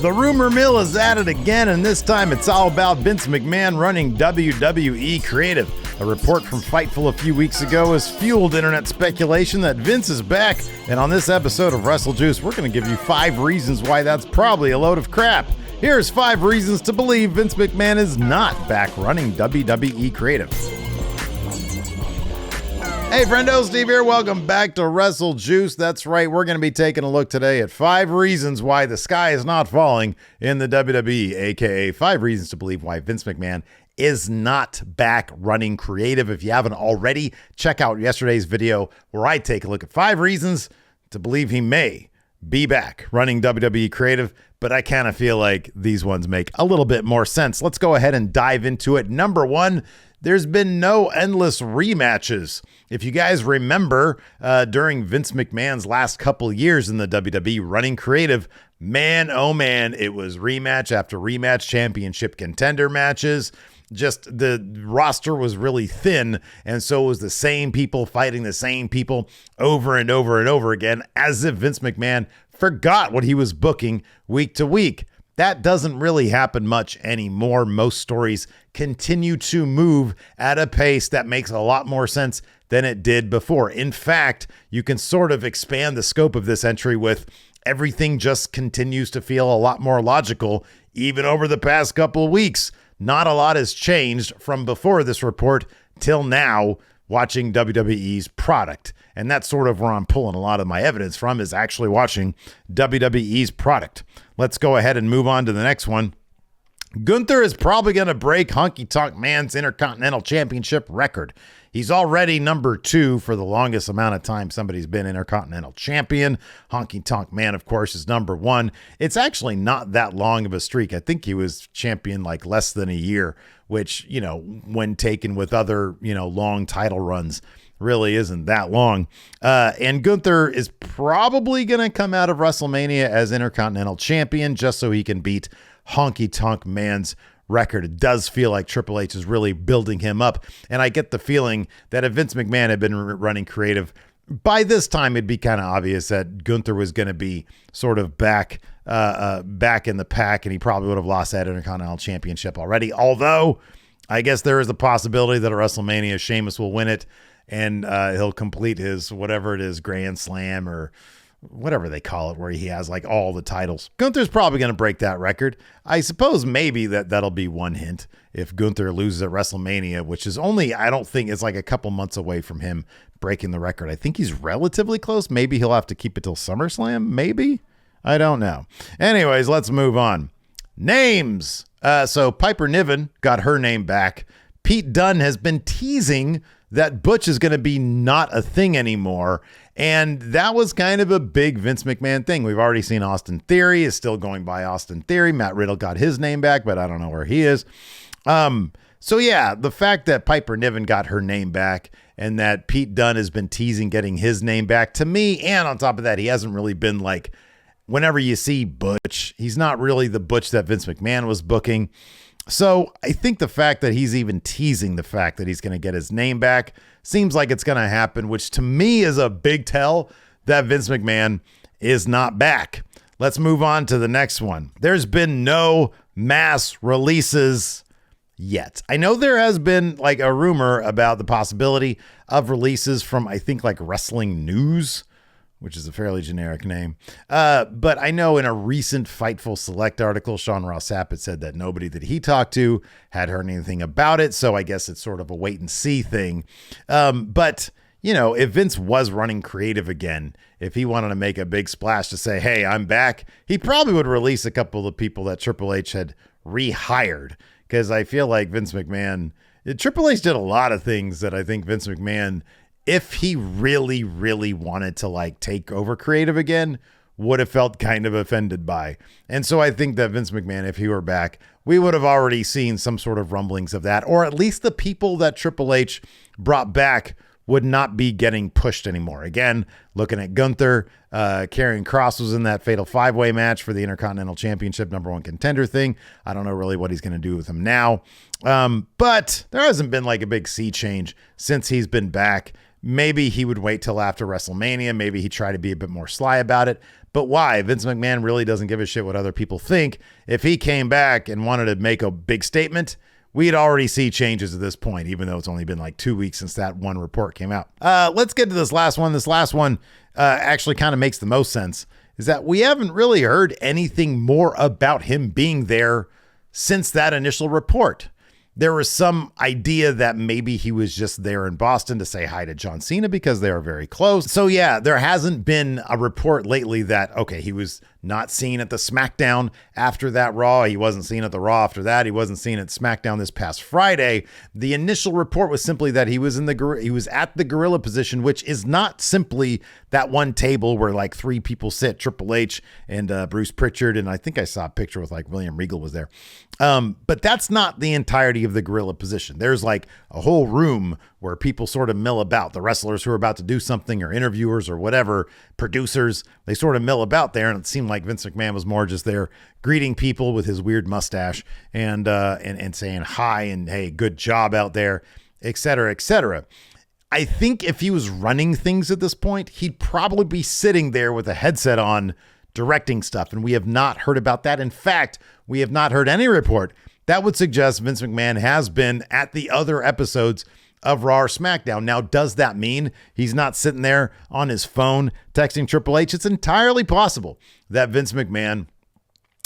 The rumor mill is at it again, and this time it's all about Vince McMahon running WWE creative. A report from Fightful a few weeks ago has fueled internet speculation that Vince is back, and on this episode of Wrestle Juice, we're going to give you 5 reasons why that's probably a load of crap. Here's 5 reasons to believe Vince McMahon is not back running WWE creative. Hey friendo, Steve here. Welcome back to Wrestle Juice. That's right, we're going to be taking a look today at 5 reasons why the sky is not falling in the WWE, aka 5 reasons to believe why Vince McMahon is not back running creative. If you haven't already, check out yesterday's video where I take a look at 5 reasons to believe he may be back running WWE creative, but I kind of feel like these ones make a little bit more sense. Let's go ahead and dive into it. Number 1, there's been no endless rematches. If you guys remember, during Vince McMahon's last couple years in the WWE running creative, man, oh man, it was rematch after rematch, championship contender matches. Just the roster was really thin, and so it was the same people fighting the same people over and over and over again, as if Vince McMahon forgot what he was booking week to week. That doesn't really happen much anymore. Most stories continue to move at a pace that makes a lot more sense than it did before. In fact, you can sort of expand the scope of this entry with everything just continues to feel a lot more logical, even over the past couple of weeks. Not a lot has changed from before this report till now, watching WWE's product. And that's sort of where I'm pulling a lot of my evidence from, is actually watching WWE's product. Let's go ahead and move on to the next one. Gunther is probably going to break Honky Tonk Man's Intercontinental Championship record. He's already number 2 for the longest amount of time somebody's been Intercontinental Champion. Honky Tonk Man, of course, is number 1. It's actually not that long of a streak. I think he was champion like less than a year, which, you know, when taken with other, long title runs, really isn't that long. And Gunther is probably going to come out of WrestleMania as Intercontinental Champion just so he can beat Honky Tonk Man's record. It does feel like Triple H is really building him up. And I get the feeling that if Vince McMahon had been running creative, by this time it'd be kind of obvious that Gunther was going to be sort of back in the pack, and he probably would have lost that Intercontinental Championship already. Although, I guess there is a possibility that at WrestleMania, Sheamus will win it, and he'll complete his, whatever it is, Grand Slam or whatever they call it, where he has like all the titles. Gunther's probably going to break that record. I suppose maybe that'll be one hint if Gunther loses at WrestleMania, which is only, I don't think it's like a couple months away from him breaking the record. I think he's relatively close. Maybe he'll have to keep it till SummerSlam. Maybe. I don't know. Anyways, let's move on. Names. So Piper Niven got her name back. Pete Dunne has been teasing that Butch is going to be not a thing anymore. And that was kind of a big Vince McMahon thing. We've already seen Austin Theory is still going by Austin Theory. Matt Riddle got his name back, but I don't know where he is. So yeah, the fact that Piper Niven got her name back and that Pete Dunne has been teasing getting his name back, to me, and on top of that, he hasn't really been like, whenever you see Butch, he's not really the Butch that Vince McMahon was booking. So I think the fact that he's even teasing the fact that he's going to get his name back seems like it's going to happen, which to me is a big tell that Vince McMahon is not back. Let's move on to the next one. There's been no mass releases yet. I know there has been like a rumor about the possibility of releases from, I think, like Wrestling News, which is a fairly generic name. But I know in a recent Fightful Select article, Sean Ross Sapp had said that nobody that he talked to had heard anything about it. So I guess it's sort of a wait and see thing. But, if Vince was running creative again, if he wanted to make a big splash to say, hey, I'm back, he probably would release a couple of people that Triple H had rehired. Because I feel like Triple H did a lot of things that I think Vince McMahon, if he really, really wanted to like take over creative again, would have felt kind of offended by. And so I think that Vince McMahon, if he were back, we would have already seen some sort of rumblings of that, or at least the people that Triple H brought back would not be getting pushed anymore. Again, looking at Gunther, Karrion Kross was in that fatal 5-way match for the Intercontinental Championship #1 contender thing. I don't know really what he's going to do with him now. But there hasn't been like a big sea change since he's been back. Maybe he would wait till after WrestleMania. Maybe he'd try to be a bit more sly about it. But why? Vince McMahon really doesn't give a shit what other people think. If he came back and wanted to make a big statement, we'd already see changes at this point, even though it's only been like 2 weeks since that one report came out. Let's get to this last one. This last one actually kind of makes the most sense, is that we haven't really heard anything more about him being there since that initial report. There was some idea that maybe he was just there in Boston to say hi to John Cena because they are very close. So yeah, there hasn't been a report lately that, okay, he was not seen at the SmackDown after that Raw. He wasn't seen at the Raw after that. He wasn't seen at SmackDown this past Friday. The initial report was simply that he was at the gorilla position, which is not simply that one table where like 3 people sit, Triple H and Bruce Pritchard. And I think I saw a picture with like William Regal was there. But that's not the entirety of the gorilla position. There's like a whole room where people sort of mill about. The wrestlers who are about to do something, or interviewers or whatever, producers, they sort of mill about there. And it seemed like Vince McMahon was more just there greeting people with his weird mustache and saying hi and hey, good job out there, et cetera, et cetera. I think if he was running things at this point, he'd probably be sitting there with a headset on directing stuff. And we have not heard about that. In fact, we have not heard any report that would suggest Vince McMahon has been at the other episodes of Raw or SmackDown. Now, does that mean he's not sitting there on his phone texting Triple H? It's entirely possible that Vince McMahon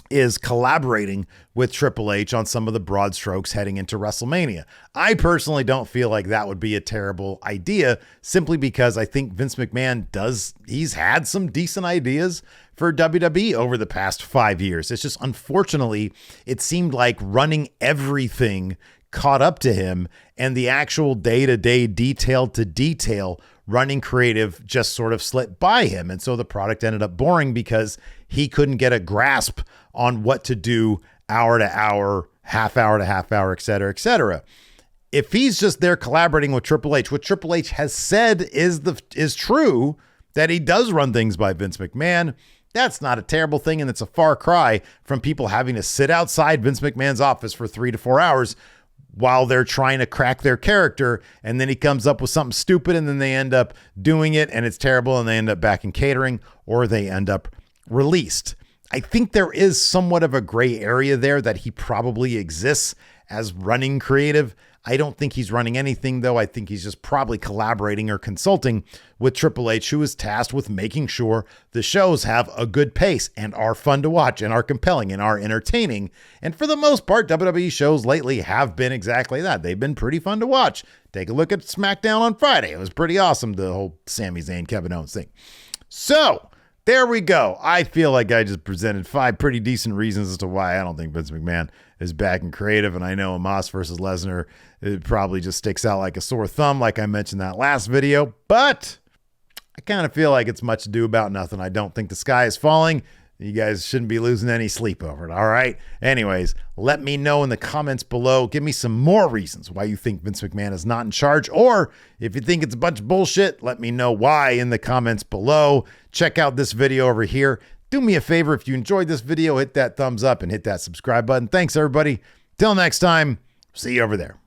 is collaborating with Triple H on some of the broad strokes heading into WrestleMania. I personally don't feel like that would be a terrible idea, simply because I think Vince McMahon he's had some decent ideas for WWE over the past 5 years. It's just, unfortunately, it seemed like running everything caught up to him, and the actual day-to-day, detail-to-detail running creative just sort of slipped by him. And so the product ended up boring because he couldn't get a grasp on what to do hour to hour, half hour to half hour, et cetera, et cetera. If he's just there collaborating with Triple H, what Triple H has said is true, that he does run things by Vince McMahon, that's not a terrible thing. And it's a far cry from people having to sit outside Vince McMahon's office for 3 to 4 hours while they're trying to crack their character. And then he comes up with something stupid, and then they end up doing it and it's terrible, and they end up back in catering, or they end up released. I think there is somewhat of a gray area there, that he probably exists as running creative. I don't think he's running anything, though. I think he's just probably collaborating or consulting with Triple H, who is tasked with making sure the shows have a good pace and are fun to watch and are compelling and are entertaining. And for the most part, WWE shows lately have been exactly that. They've been pretty fun to watch. Take a look at SmackDown on Friday. It was pretty awesome, the whole Sami Zayn, Kevin Owens thing. So there we go. I feel like I just presented 5 pretty decent reasons as to why I don't think Vince McMahon is back in creative. And I know Omos versus Lesnar, it probably just sticks out like a sore thumb, like I mentioned that last video. But I kind of feel like it's much ado about nothing. I don't think the sky is falling. You guys shouldn't be losing any sleep over it, all right? Anyways, let me know in the comments below. Give me some more reasons why you think Vince McMahon is not in charge. Or if you think it's a bunch of bullshit, let me know why in the comments below. Check out this video over here. Do me a favor, if you enjoyed this video, hit that thumbs up and hit that subscribe button. Thanks, everybody. Till next time, see you over there.